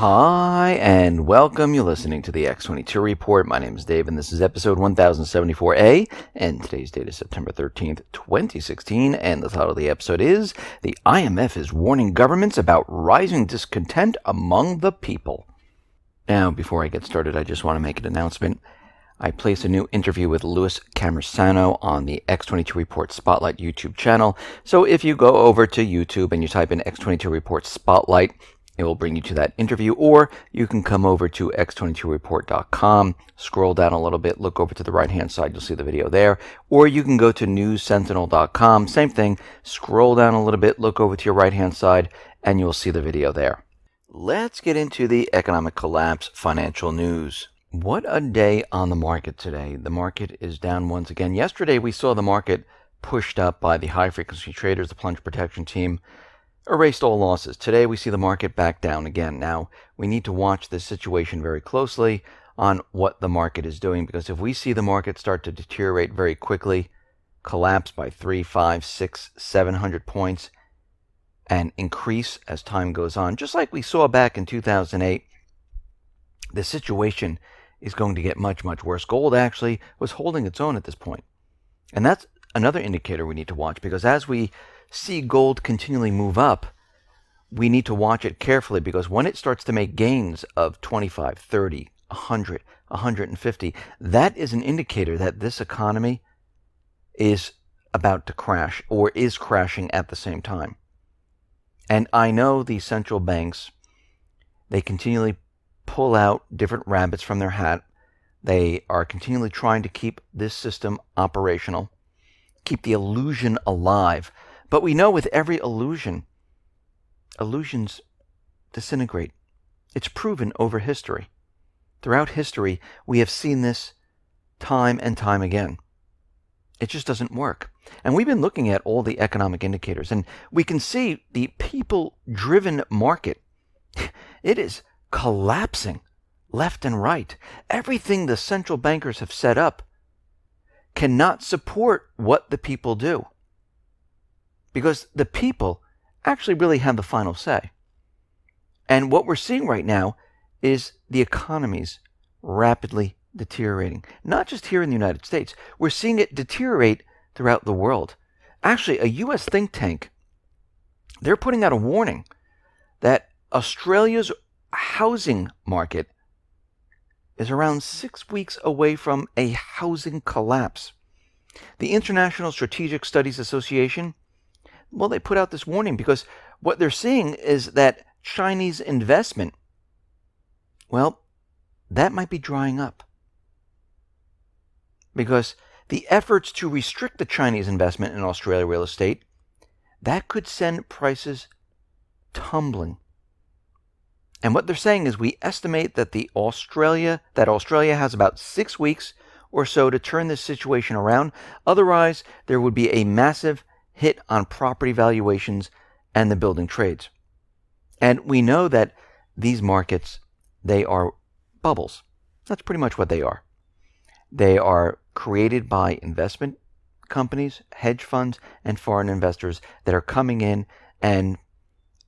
Hi, and welcome. You're listening to the X22 Report. My name is Dave, and this is episode 1074A, and today's date is September 13th, 2016, and the title of the episode is, The IMF is Warning Governments About Rising Discontent Among the People. Now, before I get started, I just want to make an announcement. I placed a new interview with Louis Camersano on the X22 Report Spotlight YouTube channel, so if you go over to YouTube and you type in X22 Report Spotlight, it will bring you to that interview, or you can come over to x22report.com, scroll down a little bit, look over to the right-hand side, you'll see the video there, or you can go to newssentinel.com, same thing, scroll down a little bit, look over to your right-hand side, and you'll see the video there. Let's get into the economic collapse financial news. What a day on the market today. The market is down once again. Yesterday, we saw the market pushed up by the high-frequency traders, the plunge protection team, erased all losses. Today we see the market back down again. Now, we need to watch this situation very closely on what the market is doing, because if we see the market start to deteriorate very quickly, collapse by 3, 5, 6, 700 points, and increase as time goes on, just like we saw back in 2008, the situation is going to get much, much worse. Gold actually was holding its own at this point. And that's another indicator we need to watch, because as we see gold continually move up, we need to watch it carefully, because when it starts to make gains of 25, 30, 100, 150, that is an indicator that this economy is about to crash or is crashing at the same time. And I know these central banks, they continually pull out different rabbits from their hat. They are continually trying to keep this system operational, keep the illusion alive. But we know with every illusion, illusions disintegrate. It's proven over history. Throughout history, we have seen this time and time again. It just doesn't work. And we've been looking at all the economic indicators, and we can see the people-driven market. It is collapsing left and right. Everything the central bankers have set up cannot support what the people do, because the people actually really have the final say. And what we're seeing right now is the economy's rapidly deteriorating. Not just here in the United States. We're seeing it deteriorate throughout the world. Actually, a U.S. think tank, they're putting out a warning that Australia's housing market is around 6 weeks away from a housing collapse. The International Strategic Studies Association, well, they put out this warning because what they're seeing is that Chinese investment, well, that might be drying up. Because the efforts to restrict the Chinese investment in Australia real estate, that could send prices tumbling. And what they're saying is we estimate that Australia has about 6 weeks or so to turn this situation around. Otherwise, there would be a massive hit on property valuations and the building trades. And we know that these markets, they are bubbles. That's pretty much what they are. They are created by investment companies, hedge funds, and foreign investors that are coming in and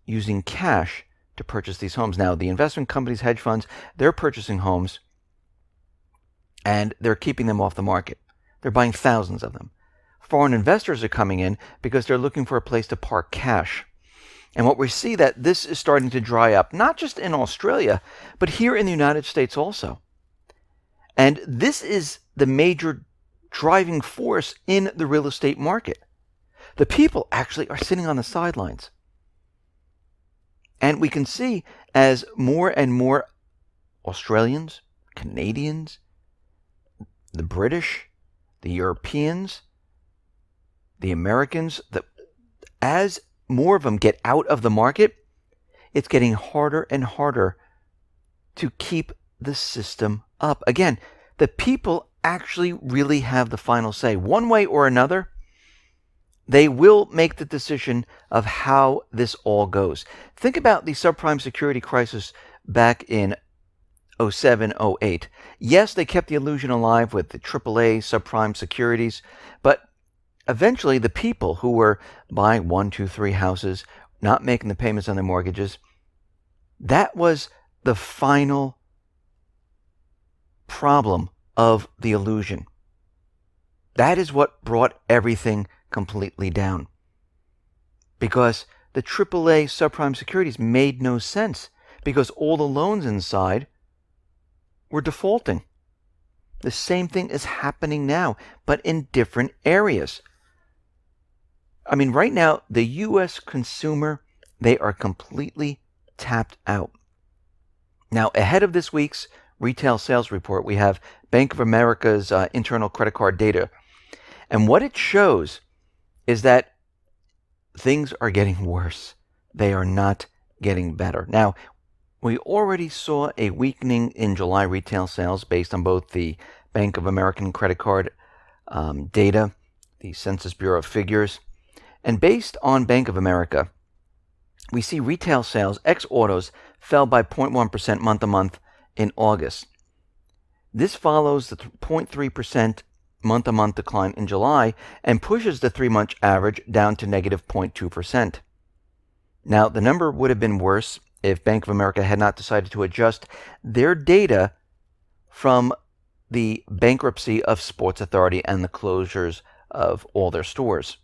using cash to purchase these homes. Now, the investment companies, hedge funds, they're purchasing homes and they're keeping them off the market. They're buying thousands of them. Foreign investors are coming in because they're looking for a place to park cash. And what we see that this is starting to dry up, not just in Australia, but here in the United States also. And this is the major driving force in the real estate market. The people actually are sitting on the sidelines. And we can see as more and more Australians, Canadians, the British, the Europeans, the Americans, as more of them get out of the market, it's getting harder and harder to keep the system up. Again, the people actually really have the final say. One way or another, they will make the decision of how this all goes. Think about the subprime security crisis back in 07, 08. Yes, they kept the illusion alive with the AAA subprime securities, but eventually the people who were buying 1, 2, 3 houses, not making the payments on their mortgages, that was the final problem of the illusion. That is what brought everything completely down. Because the AAA subprime securities made no sense, because all the loans inside were defaulting. The same thing is happening now, but in different areas. I mean, right now, the U.S. consumer, they are completely tapped out. Now, ahead of this week's retail sales report, we have Bank of America's internal credit card data. And what it shows is that things are getting worse. They are not getting better. Now, we already saw a weakening in July retail sales based on both the Bank of American credit card data, the Census Bureau figures, and based on Bank of America, we see retail sales, ex-autos, fell by 0.1% month-to-month in August. This follows the 0.3% month-to-month decline in July and pushes the 3-month average down to negative 0.2%. Now, the number would have been worse if Bank of America had not decided to adjust their data from the bankruptcy of Sports Authority and the closures of all their stores.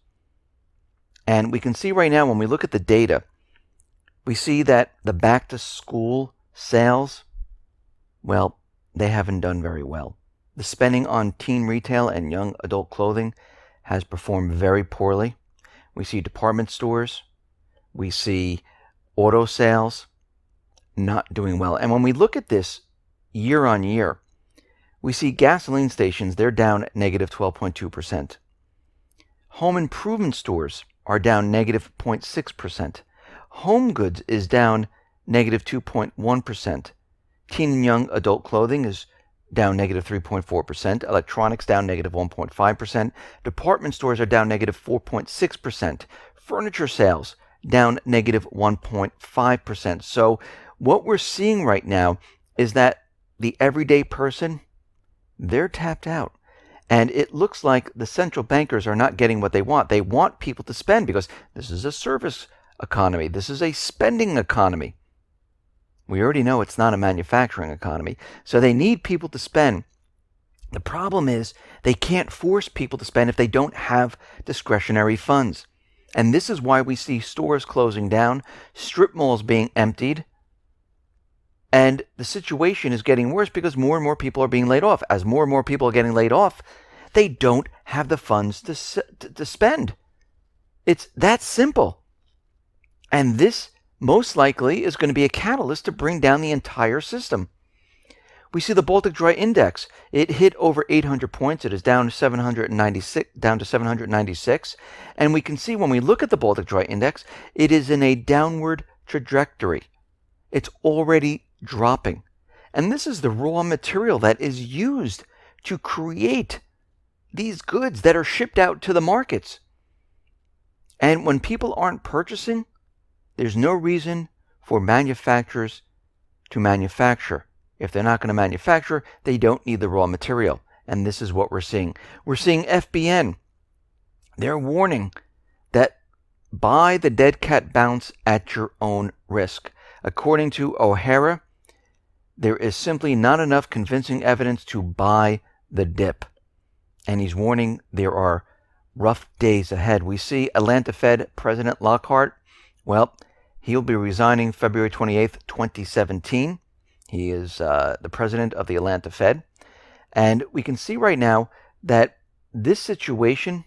And we can see right now when we look at the data, we see that the back-to-school sales, well, they haven't done very well. The spending on teen retail and young adult clothing has performed very poorly. We see department stores. We see auto sales not doing well. And when we look at this year on year, we see gasoline stations, they're down negative 12.2%. Home improvement stores are down negative 0.6%. Home goods is down negative 2.1%. Teen and young adult clothing is down negative 3.4%. Electronics down negative 1.5%. Department stores are down negative 4.6%. Furniture sales down negative 1.5%. So what we're seeing right now is that the everyday person, they're tapped out. And it looks like the central bankers are not getting what they want. They want people to spend because this is a service economy. This is a spending economy. We already know it's not a manufacturing economy. So they need people to spend. The problem is they can't force people to spend if they don't have discretionary funds. And this is why we see stores closing down, strip malls being emptied, and the situation is getting worse because more and more people are being laid off. As more and more people are getting laid off, they don't have the funds to spend. It's that simple. And this most likely is going to be a catalyst to bring down the entire system. We see the Baltic Dry Index. It hit over 800 points. It is down to 796. And we can see when we look at the Baltic Dry Index, it is in a downward trajectory. It's already dropping. And this is the raw material that is used to create these goods that are shipped out to the markets. And when people aren't purchasing, there's no reason for manufacturers to manufacture. If they're not going to manufacture, they don't need the raw material. And this is what we're seeing. We're seeing FBN. They're warning that buy the dead cat bounce at your own risk. According to O'Hara, there is simply not enough convincing evidence to buy the dip. And he's warning there are rough days ahead. We see Atlanta Fed President Lockhart. Well, he'll be resigning February 28th, 2017. He is the president of the Atlanta Fed. And we can see right now that this situation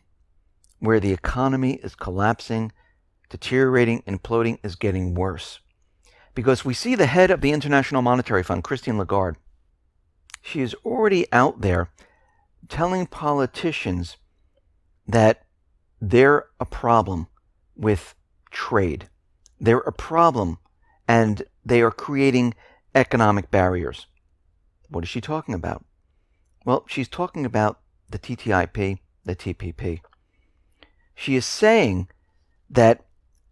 where the economy is collapsing, deteriorating, imploding is getting worse. Because we see the head of the International Monetary Fund, Christine Lagarde. She is already out there telling politicians that they're a problem with trade. They're a problem, and they are creating economic barriers. What is she talking about? Well, she's talking about the TTIP, the TPP. She is saying that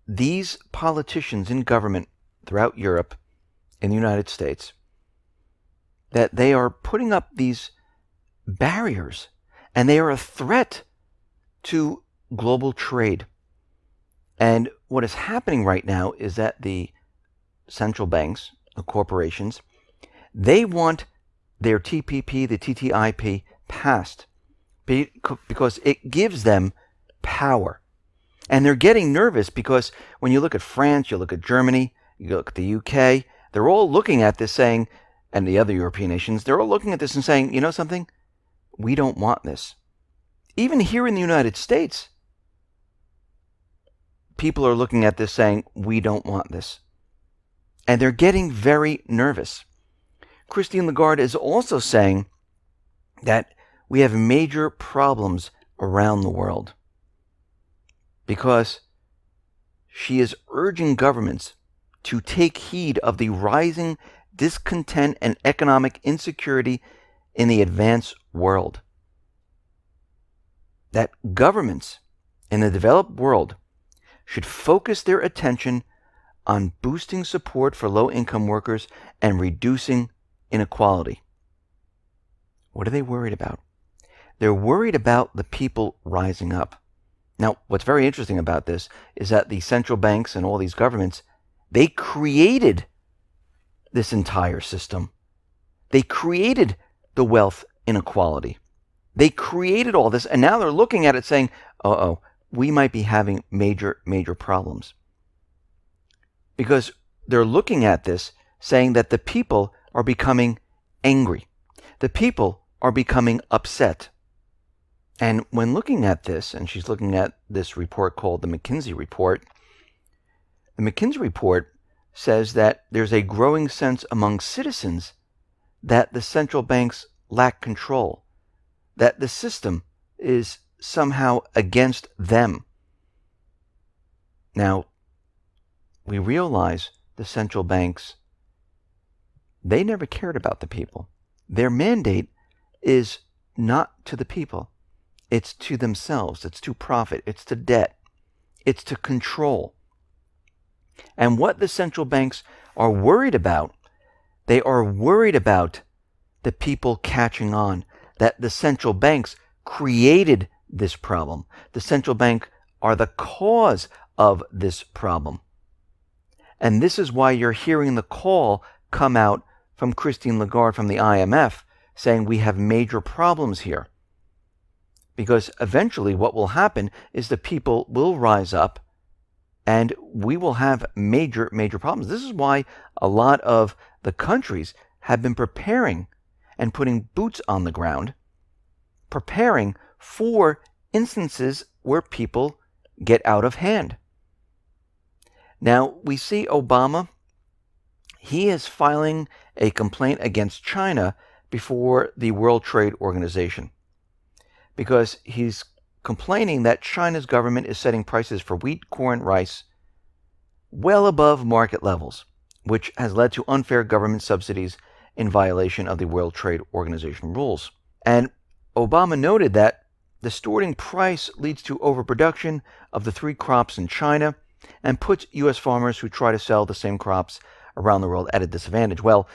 these politicians in government throughout Europe, in the United States, that they are putting up these barriers, and they are a threat to global trade. And what is happening right now is that the central banks corporations, they want their TPP, the TTIP, passed because it gives them power. And they're getting nervous because when you look at France, you look at Germany, you look at the UK, they're all looking at this saying, and the other European nations, they're all looking at this and saying, you know something? We don't want this. Even here in the United States, people are looking at this saying, we don't want this. And they're getting very nervous. Christine Lagarde is also saying that we have major problems around the world because she is urging governments to take heed of the rising discontent and economic insecurity in the advanced world. That governments in the developed world should focus their attention on boosting support for low-income workers and reducing inequality. What are they worried about? They're worried about the people rising up. Now, what's very interesting about this is that the central banks and all these governments, they created this entire system. They created the wealth inequality. They created all this, and now they're looking at it saying, uh-oh, we might be having major, major problems. Because they're looking at this saying that the people are becoming angry. The people are becoming upset. And when looking at this, and she's looking at this report called the McKinsey Report, the McKinsey Report says that there's a growing sense among citizens that the central banks lack control, that the system is somehow against them. Now, we realize the central banks, they never cared about the people. Their mandate is not to the people. It's to themselves. It's to profit. It's to debt. It's to control. And what the central banks are worried about, they are worried about the people catching on, that the central banks created this problem. The central bank are the cause of this problem. And this is why you're hearing the call come out from Christine Lagarde from the IMF saying we have major problems here. Because eventually what will happen is the people will rise up and we will have major, major problems. This is why a lot of the countries have been preparing and putting boots on the ground, preparing for instances where people get out of hand. Now, we see Obama, he is filing a complaint against China before the World Trade Organization because he's complaining that China's government is setting prices for wheat, corn, rice well above market levels, which has led to unfair government subsidies in violation of the World Trade Organization rules. And Obama noted that distorting price leads to overproduction of the three crops in China and puts U.S. farmers who try to sell the same crops around the world at a disadvantage. Well,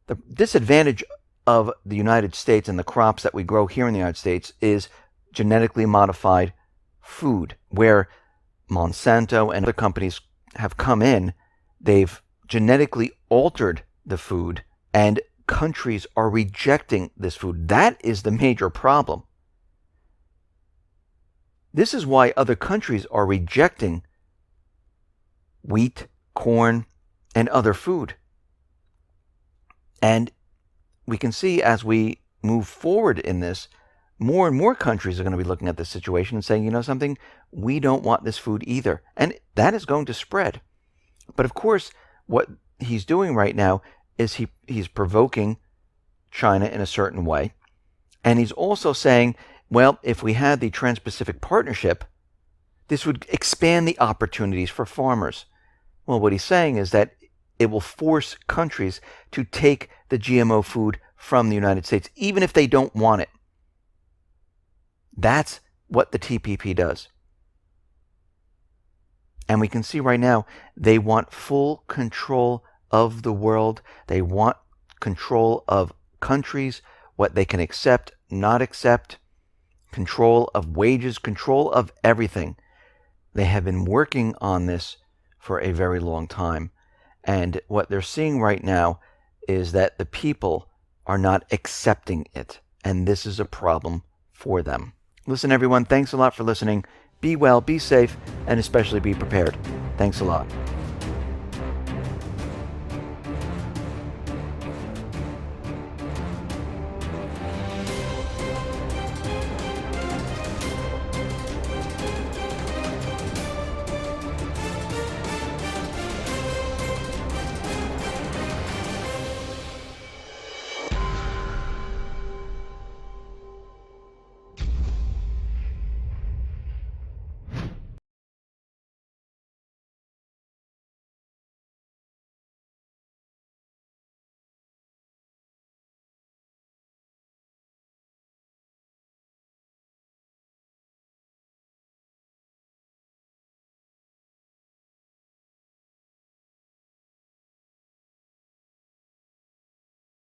the disadvantage of the United States and the crops that we grow here in the United States is genetically modified food, where Monsanto and other companies have come in, they've genetically altered the food, and countries are rejecting this food. That is the major problem. This is why other countries are rejecting wheat, corn, and other food. And we can see as we move forward in this, more and more countries are going to be looking at this situation and saying, you know something, we don't want this food either. And that is going to spread. But of course, what he's doing right now is he's provoking China in a certain way. And he's also saying, well, if we had the Trans-Pacific Partnership, this would expand the opportunities for farmers. Well, what he's saying is that it will force countries to take the GMO food from the United States, even if they don't want it. That's what the TPP does. And we can see right now, they want full control of the world. They want control of countries, what they can accept, not accept, control of wages, control of everything. They have been working on this for a very long time. And what they're seeing right now is that the people are not accepting it. And this is a problem for them. Listen, everyone, thanks a lot for listening. Be well, be safe, and especially be prepared. Thanks a lot.